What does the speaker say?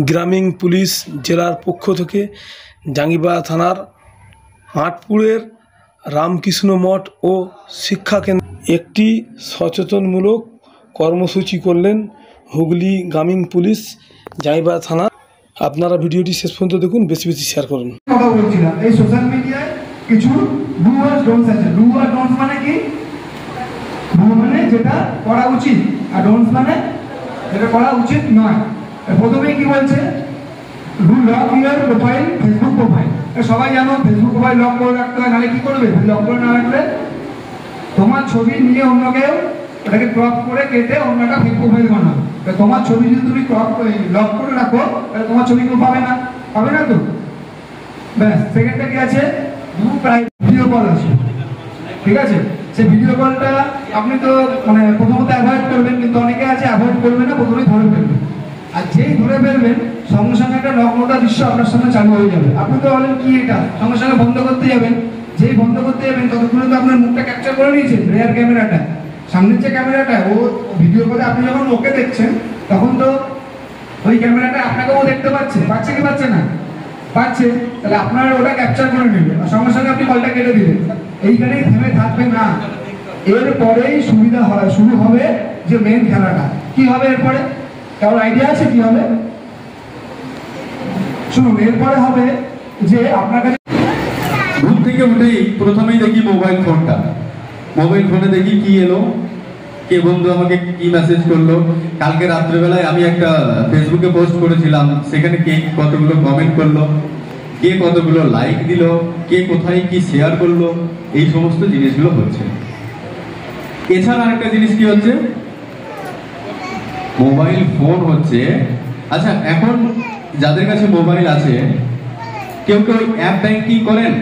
গ্রামীণ পুলিশ জেলার পক্ষ থেকে জাঙ্গিপাড়া থানার হাটপুরের রামকৃষ্ণ মঠ ও শিক্ষা কেন্দ্রে একটি সচেতনমূলক কর্মসূচি করলেন হুগলি গ্রামীণ পুলিশ জাঙ্গিপাড়া থানা। আপনারা ভিডিওটি শেষ পর্যন্ত দেখুন, বেশি বেশি শেয়ার করুন। কথা বলছিলাম, এই সোশ্যাল মিডিয়ায় কিছু ডু আর ডোন্টস আছে। ডু আর ডোন্টস মানে কি? ডু মানে যেটা করা উচিত, আর ডোন্টস মানে যেটা করা উচিত নয়। প্রথমেই কি বলছে? Do lock your profile, Facebook profile. সবাই জানো ফেসবুক প্রোফাইল লক করে রাখতে হয়, নাহলে কি করবে? লক করে না রাখলে তোমার ছবি নিয়ে অন্য কেউ ওটাকে ক্রপ করে কেটে অন্য একটা ফেক প্রোফাইল বানাবে। তোমার ছবি যদি তুমি লক করে রাখো তাহলে তোমার ছবি কেউ পাবে না, পাবে না তো। ব্যাস, সেকেন্ডটা কি আছে? ভিডিও কল আছে, ঠিক আছে? সেই ভিডিও কলটা আপনি তো মানে প্রথমত অ্যাভয়েড করবেন, কিন্তু অনেকে আছে অ্যাভয়েড করবে না, প্রথমেই ধরে ফেলবেন। আর যেই ধরে ফেলবেন সঙ্গে সঙ্গে একটা নগ্নতা দৃশ্য আপনার সামনে চালু হয়ে যাবে। আপনি তো বলেন কি এটা, সঙ্গে সঙ্গে বন্ধ করতে যাবেন। যেই বন্ধ করতে যাবেন ততক্ষণে তো আপনার মুখটা ক্যাপচার করে নিয়েছেন রেয়ার ক্যামেরাটা, সামনের যে ক্যামেরাটা। ও ভিডিও করে আপনি যখন ওকে দেখছেন তখন তো ওই ক্যামেরাটা আপনাকেও দেখতে পাচ্ছে, পাচ্ছে কি পাচ্ছে না? পাচ্ছে। তাহলে আপনার ওটা ক্যাপচার করে নেবে, সঙ্গে সঙ্গে আপনি কলটা কেটে দিবেন। এইখানেই থেমে থাকবে না, এরপরেই সুবিধা হয়, শুরু হবে যে মেন খেলাটা। কি হবে এরপরে? কারোর আইডিয়া আছে কি হবে? শুনুন, এরপরে হবে যে আপনার কাছে ঘুম থেকে উঠেই প্রথমেই দেখি মোবাইল ফোনটা। মোবাইল ফোনে দেখি কি এলো, কে বন্ধু আমাকে কি মেসেজ করলো। কালকে রাত্রেবেলায় আমি একটা ফেসবুকে পোস্ট করেছিলাম, সেখানে কে কতগুলো কমেন্ট করলো, কে কতগুলো লাইক দিল, কে কোথায় কি শেয়ার করলো, এই সমস্ত জিনিসগুলো হচ্ছে। এছাড়া আরেকটা জিনিস কি হচ্ছে, মোবাইল ফোন হচ্ছে। আচ্ছা, এখন যাদের কাছে মোবাইল আছে কেউ কেউ অ্যাপ ব্যাংকিং করেন?